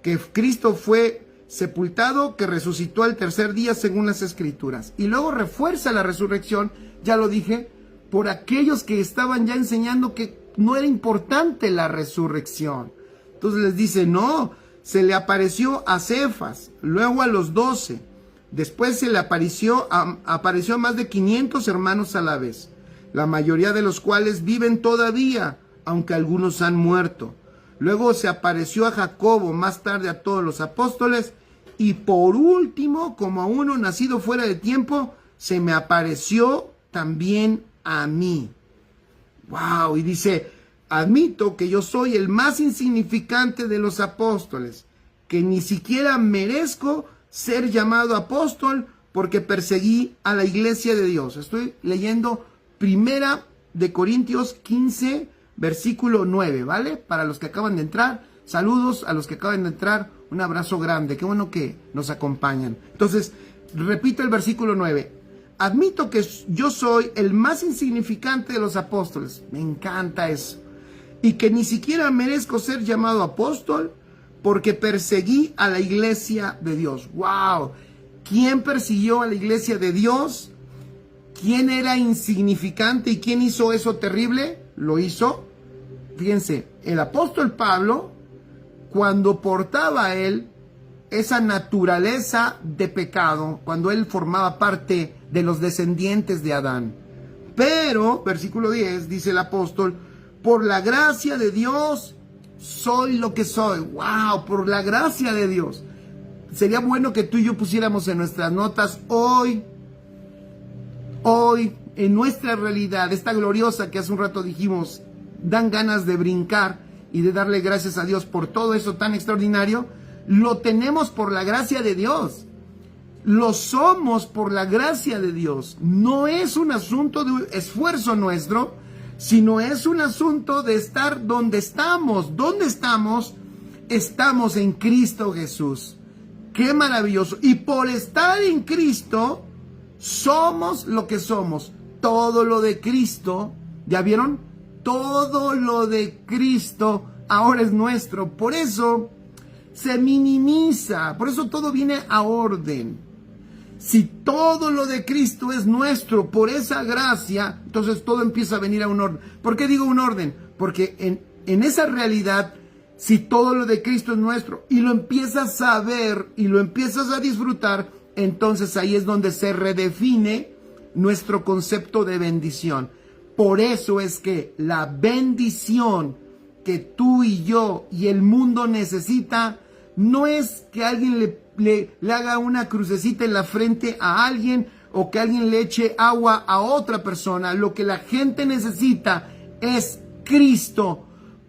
que Cristo fue sepultado, que resucitó al tercer día según las Escrituras. Y luego refuerza la resurrección, ya lo dije, por aquellos que estaban ya enseñando que no era importante la resurrección. Entonces les dice, no, se le apareció a Cefas, luego a los 12, después se le apareció a más de 500 hermanos a la vez, la mayoría de los cuales viven todavía, aunque algunos han muerto. Luego se apareció a Jacobo, más tarde a todos los apóstoles, y por último, como a uno nacido fuera de tiempo, se me apareció también a mí. Wow, y dice, admito que yo soy el más insignificante de los apóstoles, que ni siquiera merezco ser llamado apóstol porque perseguí a la iglesia de Dios. Estoy leyendo Primera de Corintios 15, versículo 9, ¿vale? Para los que acaban de entrar, saludos a los que acaban de entrar, un abrazo grande, qué bueno que nos acompañan. Entonces, repito el versículo 9. Admito que yo soy el más insignificante de los apóstoles. Me encanta eso. Y que ni siquiera merezco ser llamado apóstol porque perseguí a la iglesia de Dios. ¡Wow! ¿Quién persiguió a la iglesia de Dios? ¿Quién era insignificante y quién hizo eso terrible? Lo hizo, fíjense, el apóstol Pablo, cuando portaba a él esa naturaleza de pecado, cuando él formaba parte de los descendientes de Adán. Pero, versículo 10, dice el apóstol, por la gracia de Dios soy lo que soy. ¡Wow! Por la gracia de Dios. Sería bueno que tú y yo pusiéramos en nuestras notas hoy, en nuestra realidad, esta gloriosa que hace un rato dijimos, dan ganas de brincar y de darle gracias a Dios por todo eso tan extraordinario. Lo tenemos por la gracia de Dios. Lo somos por la gracia de Dios. No es un asunto de esfuerzo nuestro, sino es un asunto de estar donde estamos. ¿Dónde estamos? Estamos en Cristo Jesús. ¡Qué maravilloso! Y por estar en Cristo, somos lo que somos. Todo lo de Cristo, ¿ya vieron? Todo lo de Cristo ahora es nuestro. Por eso se minimiza, por eso todo viene a orden. Si todo lo de Cristo es nuestro por esa gracia, entonces todo empieza a venir a un orden. ¿Por qué digo un orden? Porque en esa realidad, si todo lo de Cristo es nuestro y lo empiezas a ver y lo empiezas a disfrutar, entonces ahí es donde se redefine nuestro concepto de bendición. Por eso es que la bendición que tú y yo y el mundo necesita no es que alguien le haga una crucecita en la frente a alguien o que alguien le eche agua a otra persona. Lo que la gente necesita es Cristo,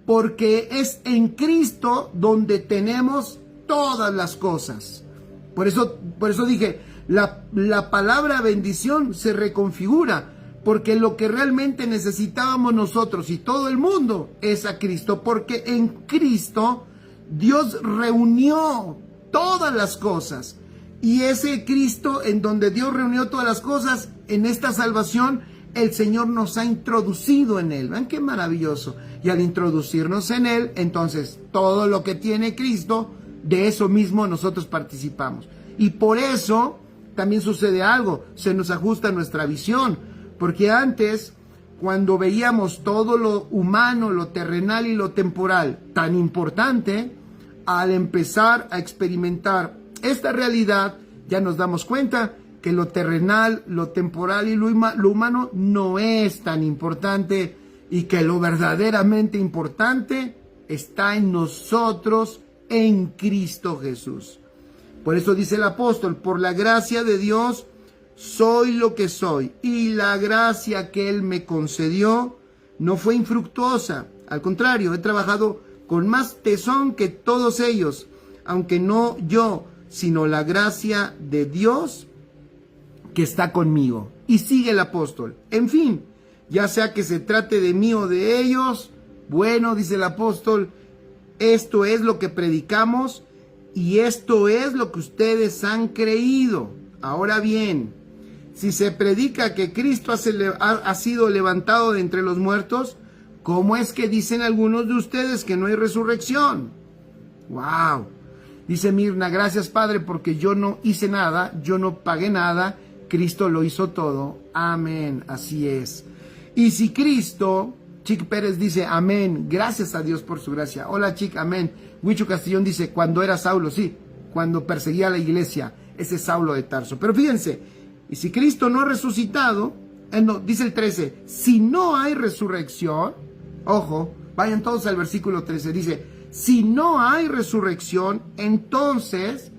porque es en Cristo donde tenemos todas las cosas. Por eso dije, la palabra bendición se reconfigura, porque lo que realmente necesitábamos nosotros y todo el mundo es a Cristo, porque en Cristo Dios reunió todas las cosas. Y ese Cristo en donde Dios reunió todas las cosas, en esta salvación, el Señor nos ha introducido en Él. ¿Ven qué maravilloso? Y al introducirnos en Él, entonces todo lo que tiene Cristo, de eso mismo nosotros participamos. Y por eso también sucede algo, se nos ajusta nuestra visión. Porque antes, cuando veíamos todo lo humano, lo terrenal y lo temporal tan importante, al empezar a experimentar esta realidad, ya nos damos cuenta que lo terrenal, lo temporal y lo humano no es tan importante, y que lo verdaderamente importante está en nosotros, en Cristo Jesús. Por eso dice el apóstol: por la gracia de Dios soy lo que soy, y la gracia que Él me concedió no fue infructuosa. Al contrario, he trabajado con más tesón que todos ellos, aunque no yo, sino la gracia de Dios que está conmigo. Y sigue el apóstol: en fin, ya sea que se trate de mí o de ellos, bueno, dice el apóstol, esto es lo que predicamos y esto es lo que ustedes han creído. Ahora bien, si se predica que Cristo ha sido levantado de entre los muertos, ¿cómo es que dicen algunos de ustedes que no hay resurrección? ¡Wow! Dice Mirna: gracias, Padre, porque yo no hice nada, yo no pagué nada, Cristo lo hizo todo. Amén, así es. Y si Cristo, Chic Pérez dice: amén, gracias a Dios por su gracia. Hola, Chic, amén. Huicho Castillón dice: cuando era Saulo, sí, cuando perseguía a la iglesia, ese Saulo de Tarso. Pero fíjense, y si Cristo no ha resucitado, no, dice el 13, si no hay resurrección, ojo, vayan todos al versículo 13, dice: si no hay resurrección, entonces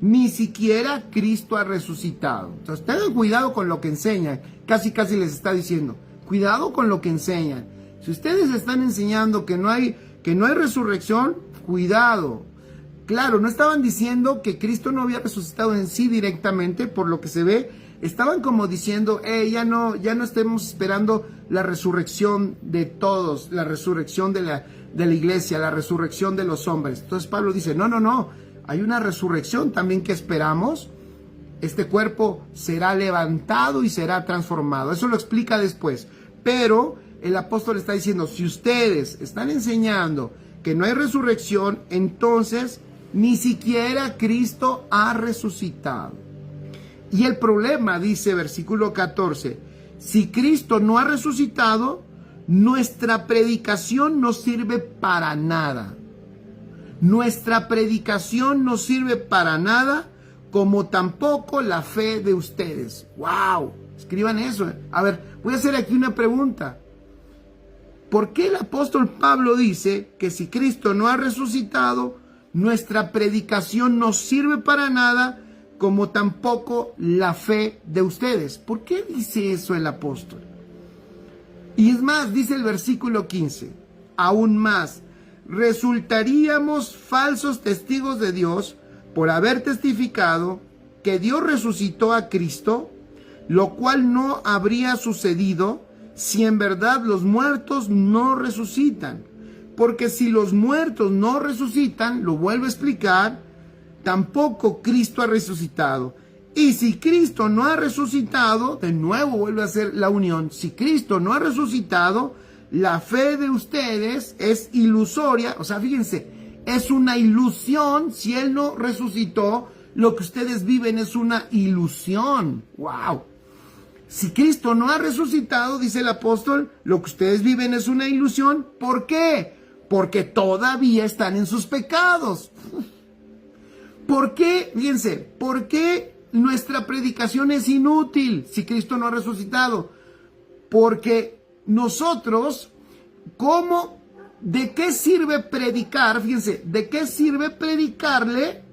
ni siquiera Cristo ha resucitado. Entonces tengan cuidado con lo que enseñan. Casi les está diciendo, cuidado con lo que enseñan. Si ustedes están enseñando que no hay resurrección, cuidado. Claro, no estaban diciendo que Cristo no había resucitado en sí directamente, por lo que se ve. Estaban como diciendo: ya no estemos esperando la resurrección de todos, la resurrección de la iglesia, la resurrección de los hombres. Entonces Pablo dice: no, hay una resurrección también que esperamos. Este cuerpo será levantado y será transformado. Eso lo explica después. Pero el apóstol está diciendo: si ustedes están enseñando que no hay resurrección, entonces ni siquiera Cristo ha resucitado. Y el problema, dice versículo 14, si Cristo no ha resucitado, nuestra predicación no sirve para nada. Nuestra predicación no sirve para nada, como tampoco la fe de ustedes. ¡Wow! Escriban eso. A ver, voy a hacer aquí una pregunta. ¿Por qué el apóstol Pablo dice que si Cristo no ha resucitado, nuestra predicación no sirve para nada, como tampoco la fe de ustedes? ¿Por qué dice eso el apóstol? Y es más, dice el versículo 15, aún más, resultaríamos falsos testigos de Dios por haber testificado que Dios resucitó a Cristo, lo cual no habría sucedido si en verdad los muertos no resucitan. Porque si los muertos no resucitan, lo vuelvo a explicar, tampoco Cristo ha resucitado. Y si Cristo no ha resucitado, de nuevo vuelve a hacer la unión, si Cristo no ha resucitado, la fe de ustedes es ilusoria. O sea, fíjense, es una ilusión. Si Él no resucitó, lo que ustedes viven es una ilusión. ¡Wow! Si Cristo no ha resucitado, dice el apóstol, lo que ustedes viven es una ilusión. ¿Por qué? Porque todavía están en sus pecados. ¿Por qué? Fíjense, ¿por qué nuestra predicación es inútil si Cristo no ha resucitado? Porque nosotros, ¿de qué sirve predicar? Fíjense, ¿de qué sirve predicarle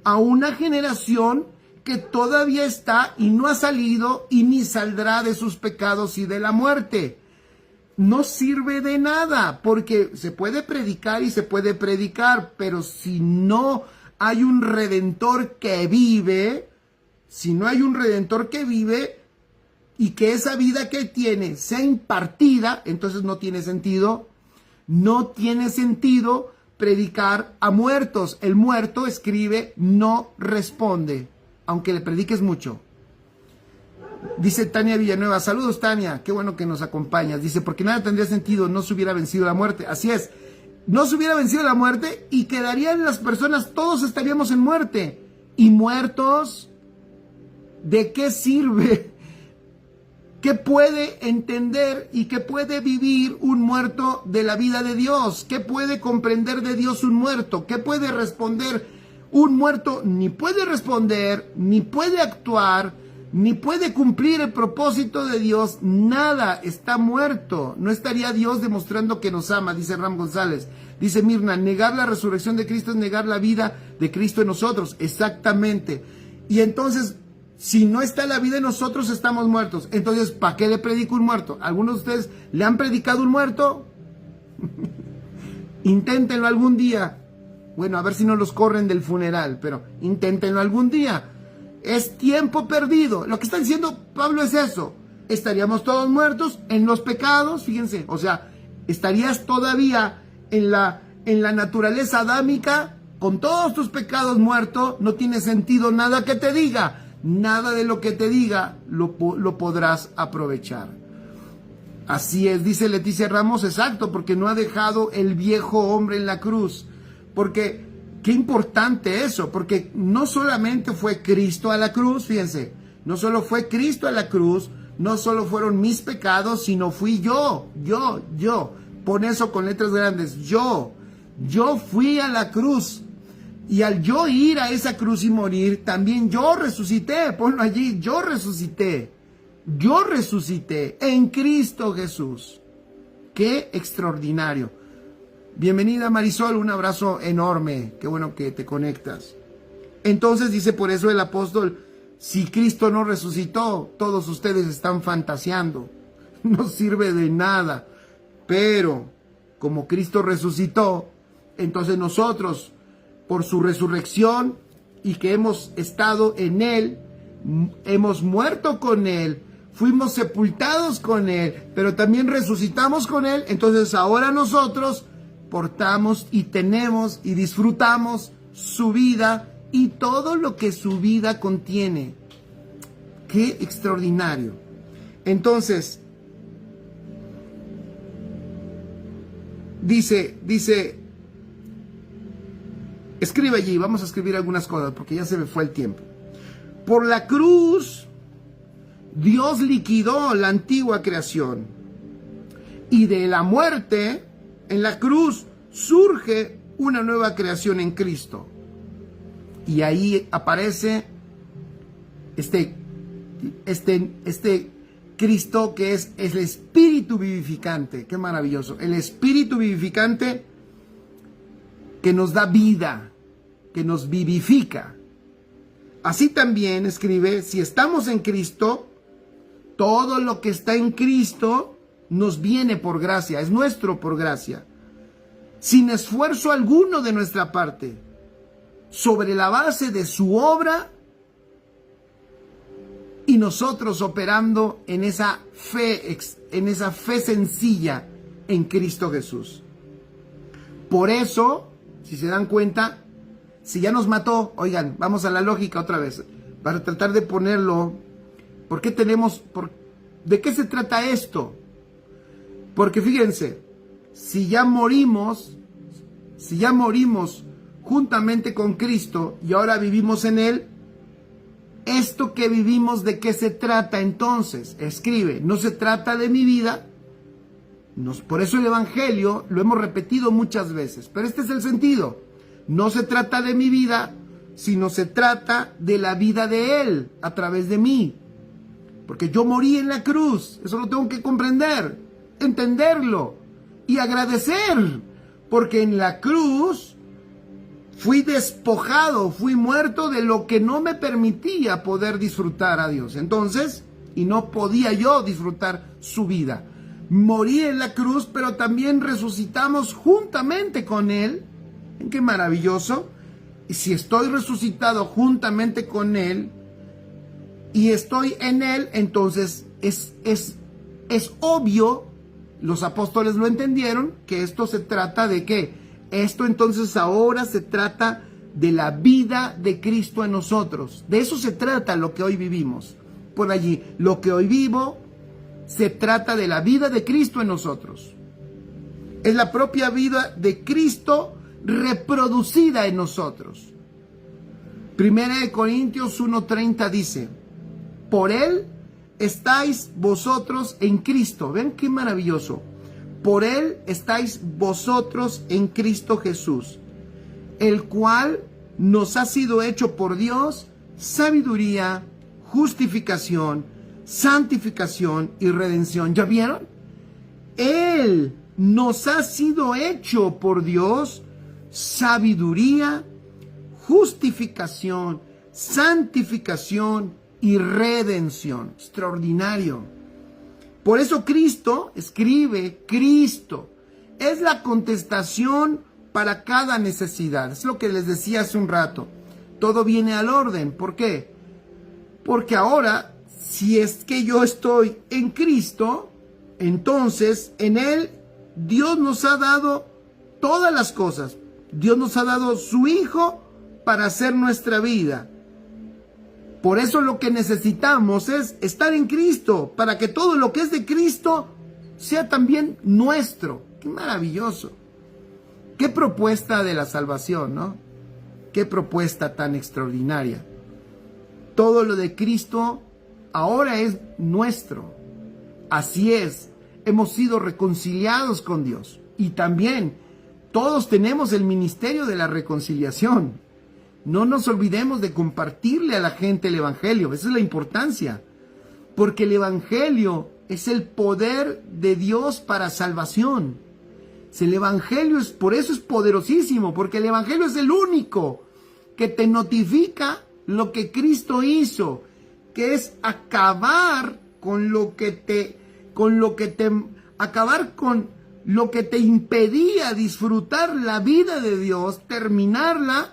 a una generación que todavía está y no ha salido y ni saldrá de sus pecados y de la muerte? No sirve de nada, porque se puede predicar y se puede predicar, pero si no hay un redentor que vive, y que esa vida que tiene sea impartida, entonces no tiene sentido. No tiene sentido predicar a muertos. El muerto escribe, no responde, aunque le prediques mucho. Dice Tania Villanueva, saludos Tania, qué bueno que nos acompañas. Dice, porque nada tendría sentido, no se hubiera vencido la muerte. Así es, no se hubiera vencido la muerte y quedarían las personas, todos estaríamos en muerte. Y muertos, ¿de qué sirve? ¿Qué puede entender y qué puede vivir un muerto de la vida de Dios? ¿Qué puede comprender de Dios un muerto? ¿Qué puede responder un muerto? Ni puede responder, ni puede actuar, ni puede cumplir el propósito de Dios. Nada, está muerto. No estaría Dios demostrando que nos ama, dice Ram González. Dice Mirna, negar la resurrección de Cristo es negar la vida de Cristo en nosotros. Exactamente. Y entonces, si no está la vida en nosotros, estamos muertos. Entonces, ¿para qué le predico un muerto? ¿Algunos de ustedes le han predicado un muerto? Inténtenlo algún día. Bueno, a ver si no los corren del funeral, pero inténtenlo algún día. Es tiempo perdido. Lo que está diciendo Pablo es eso. Estaríamos todos muertos en los pecados, fíjense. O sea, estarías todavía en la naturaleza adámica, con todos tus pecados muerto. No tiene sentido nada que te diga. Nada de lo que te diga lo podrás aprovechar. Así es, dice Leticia Ramos, exacto, porque no ha dejado el viejo hombre en la cruz. Porque, qué importante eso, porque no solamente fue Cristo a la cruz, fíjense, no solo fue Cristo a la cruz, no solo fueron mis pecados, sino fui yo. Pon eso con letras grandes, yo fui a la cruz. Y al yo ir a esa cruz y morir, también yo resucité. Ponlo allí, yo resucité. Yo resucité en Cristo Jesús. ¡Qué extraordinario! Bienvenida Marisol, un abrazo enorme. Qué bueno que te conectas. Entonces dice por eso el apóstol, si Cristo no resucitó, todos ustedes están fantaseando. No sirve de nada. Pero, como Cristo resucitó, entonces nosotros, por su resurrección y que hemos estado en Él, hemos muerto con Él, fuimos sepultados con Él, pero también resucitamos con Él. Entonces ahora nosotros portamos y tenemos y disfrutamos su vida y todo lo que su vida contiene. ¡Qué extraordinario! Entonces, dice, escribe allí, vamos a escribir algunas cosas porque ya se me fue el tiempo. Por la cruz, Dios liquidó la antigua creación. Y de la muerte, en la cruz, surge una nueva creación en Cristo. Y ahí aparece este Cristo que es el Espíritu vivificante. Qué maravilloso. El Espíritu vivificante que nos da vida, que nos vivifica. Así también escribe, si estamos en Cristo, todo lo que está en Cristo nos viene por gracia, es nuestro por gracia, sin esfuerzo alguno de nuestra parte, sobre la base de su obra y nosotros operando en esa fe sencilla en Cristo Jesús. Por eso, si se dan cuenta, si ya nos mató, oigan, vamos a la lógica otra vez, para tratar de ponerlo, ¿de qué se trata esto? Porque fíjense, si ya morimos juntamente con Cristo y ahora vivimos en Él, esto que vivimos, ¿de qué se trata entonces? Escribe, no se trata de mi vida. Por eso el Evangelio lo hemos repetido muchas veces, pero este es el sentido. No se trata de mi vida, sino se trata de la vida de Él a través de mí. Porque yo morí en la cruz, eso lo tengo que comprender, entenderlo y agradecer. Porque en la cruz fui despojado, fui muerto de lo que no me permitía poder disfrutar a Dios. Entonces, y no podía yo disfrutar su vida. Morí en la cruz, pero también resucitamos juntamente con Él. ¡Qué maravilloso! Y si estoy resucitado juntamente con Él y estoy en Él, entonces es obvio, los apóstoles lo entendieron, que esto se trata de ¿qué? Esto entonces ahora se trata de la vida de Cristo en nosotros. De eso se trata lo que hoy vivimos. Por allí, lo que hoy vivo se trata de la vida de Cristo en nosotros. Es la propia vida de Cristo reproducida en nosotros. Primera de Corintios 1:30 dice, por Él estáis vosotros en Cristo. ¿Ven qué maravilloso? Por Él estáis vosotros en Cristo Jesús, el cual nos ha sido hecho por Dios sabiduría, justificación, santificación y redención. ¿Ya vieron? Él nos ha sido hecho por Dios sabiduría, justificación, santificación y redención. Extraordinario. Por eso Cristo, escribe, Cristo es la contestación para cada necesidad. Es lo que les decía hace un rato. Todo viene al orden. ¿Por qué? Porque ahora, si es que yo estoy en Cristo, entonces en Él Dios nos ha dado todas las cosas. Dios nos ha dado su Hijo para hacer nuestra vida. Por eso lo que necesitamos es estar en Cristo, para que todo lo que es de Cristo sea también nuestro. ¡Qué maravilloso! ¡Qué propuesta de la salvación!, ¿no? ¡Qué propuesta tan extraordinaria! Todo lo de Cristo ahora es nuestro. Así es, hemos sido reconciliados con Dios. Y también todos tenemos el ministerio de la reconciliación. No nos olvidemos de compartirle a la gente el Evangelio. Esa es la importancia. Porque el Evangelio es el poder de Dios para salvación. El Evangelio por eso es poderosísimo. Porque el Evangelio es el único que te notifica lo que Cristo hizo. Que es acabar con lo que te impedía disfrutar la vida de Dios, terminarla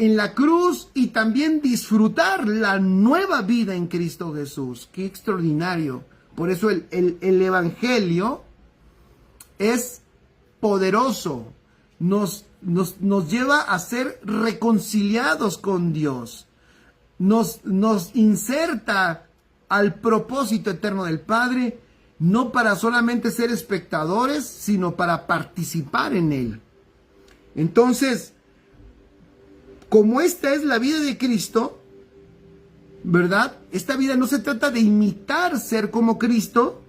en la cruz y también disfrutar la nueva vida en Cristo Jesús. ¡Qué extraordinario! Por eso el Evangelio es poderoso. Nos lleva a ser reconciliados con Dios. Nos inserta al propósito eterno del Padre, no para solamente ser espectadores, sino para participar en Él. Entonces, como esta es la vida de Cristo, ¿verdad? Esta vida no se trata de imitar ser como Cristo.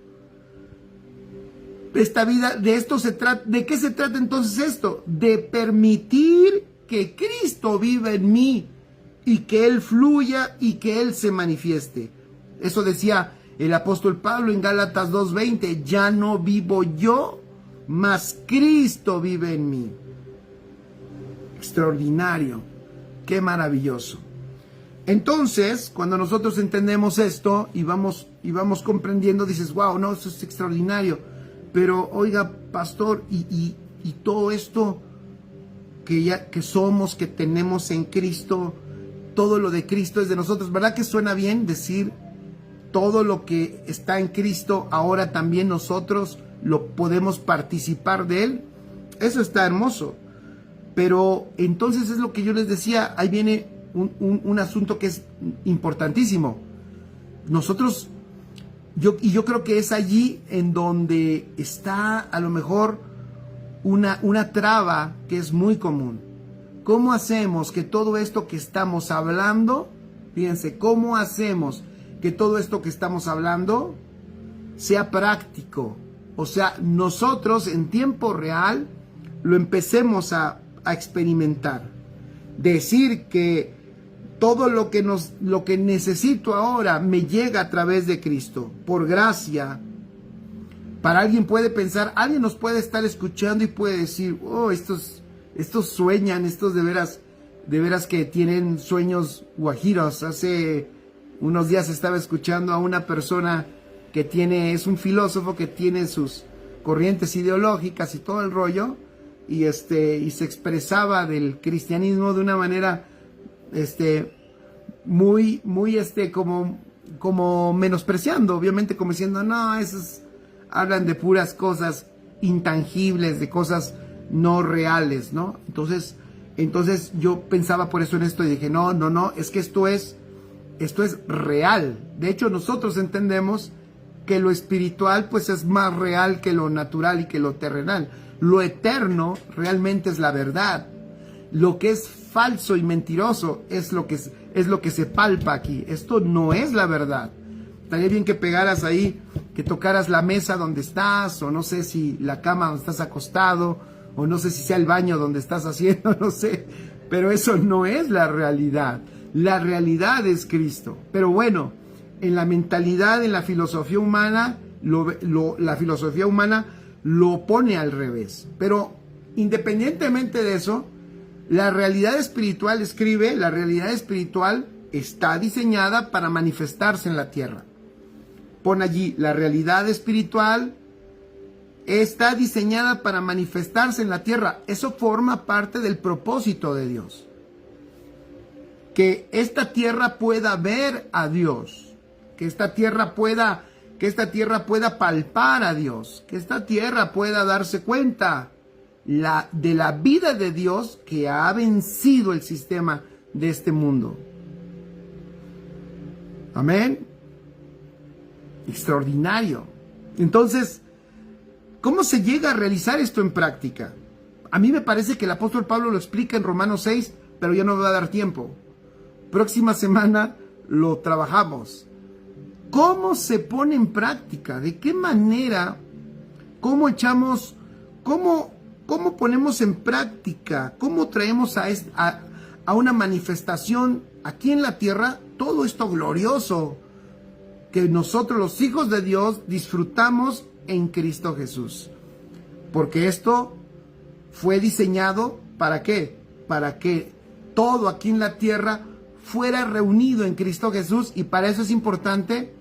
Esta vida, de esto se trata. ¿De qué se trata entonces esto? De permitir que Cristo viva en mí y que Él fluya y que Él se manifieste. Eso decía el apóstol Pablo en Gálatas 2:20. Ya no vivo yo, mas Cristo vive en mí. Extraordinario. Qué maravilloso. Entonces, cuando nosotros entendemos esto y vamos comprendiendo, dices, wow, no, eso es extraordinario. Pero, oiga, pastor, y todo esto que somos, que tenemos en Cristo, todo lo de Cristo es de nosotros. ¿Verdad que suena bien decir todo lo que está en Cristo, ahora también nosotros lo podemos participar de Él? Eso está hermoso. Pero entonces es lo que yo les decía, ahí viene un asunto que es importantísimo. Nosotros, yo creo que es allí en donde está a lo mejor una traba que es muy común. ¿Cómo hacemos que todo esto que estamos hablando Fíjense, ¿cómo hacemos que todo esto que estamos hablando sea práctico? O sea, nosotros en tiempo real lo empecemos a experimentar. Decir que todo lo que necesito ahora me llega a través de Cristo, por gracia. Para alguien puede pensar, alguien nos puede estar escuchando y puede decir, oh, estos sueñan, estos de veras que tienen sueños guajiros. Hace unos días estaba escuchando a una persona que es un filósofo que tiene sus corrientes ideológicas y todo el rollo, y se expresaba del cristianismo de una manera muy como menospreciando, obviamente, como diciendo, no, esos hablan de puras cosas intangibles, de cosas no reales, ¿no? Entonces yo pensaba por eso en esto y dije, no, es que esto es real. De hecho, nosotros entendemos que lo espiritual pues es más real que lo natural y que lo terrenal. Lo eterno realmente es la verdad. Lo que es falso y mentiroso es lo que se palpa aquí. Esto no es la verdad. Estaría bien que pegaras ahí, que tocaras la mesa donde estás, o no sé si la cama donde estás acostado, o no sé si sea el baño donde estás haciendo, no sé. Pero eso no es la realidad. La realidad es Cristo. Pero bueno, en la mentalidad, en la filosofía humana, la filosofía humana lo pone al revés. Pero independientemente de eso, la realidad espiritual, la realidad espiritual está diseñada para manifestarse en la tierra. Pon allí, la realidad espiritual está diseñada para manifestarse en la tierra. Eso forma parte del propósito de Dios. Que esta tierra pueda ver a Dios. Que esta tierra pueda palpar a Dios. Que esta tierra pueda darse cuenta de la vida de Dios que ha vencido el sistema de este mundo. Amén. Extraordinario. Entonces, ¿cómo se llega a realizar esto en práctica? A mí me parece que el apóstol Pablo lo explica en Romanos 6, pero ya no me va a dar tiempo. Próxima semana lo trabajamos. ¿Cómo se pone en práctica? ¿De qué manera? ¿Cómo ponemos en práctica? ¿Cómo traemos a una manifestación aquí en la tierra todo esto glorioso que nosotros, los hijos de Dios, disfrutamos en Cristo Jesús? Porque esto fue diseñado ¿para qué? Para que todo aquí en la tierra fuera reunido en Cristo Jesús, y para eso es importante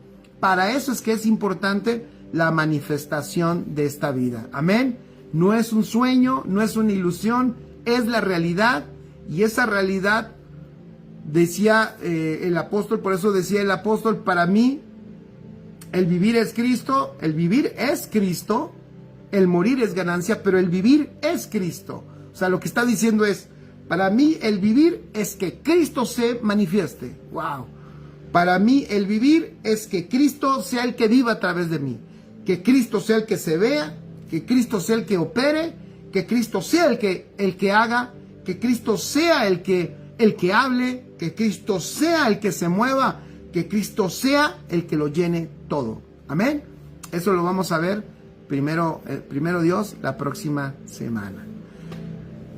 la manifestación de esta vida. Amén. No es un sueño, no es una ilusión, es la realidad, y esa realidad, decía el apóstol, por eso decía el apóstol, para mí el vivir es Cristo, el morir es ganancia, pero el vivir es Cristo. O sea, lo que está diciendo es, para mí el vivir es que Cristo se manifieste. ¡Wow! Para mí el vivir es que Cristo sea el que viva a través de mí, que Cristo sea el que se vea, que Cristo sea el que opere, que Cristo sea el que haga, que Cristo sea el que hable, que Cristo sea el que se mueva, que Cristo sea el que lo llene todo. Amén. Eso lo vamos a ver primero Dios la próxima semana.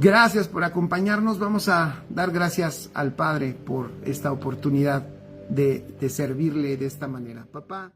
Gracias por acompañarnos. Vamos a dar gracias al Padre por esta oportunidad de servirle de esta manera. Papá.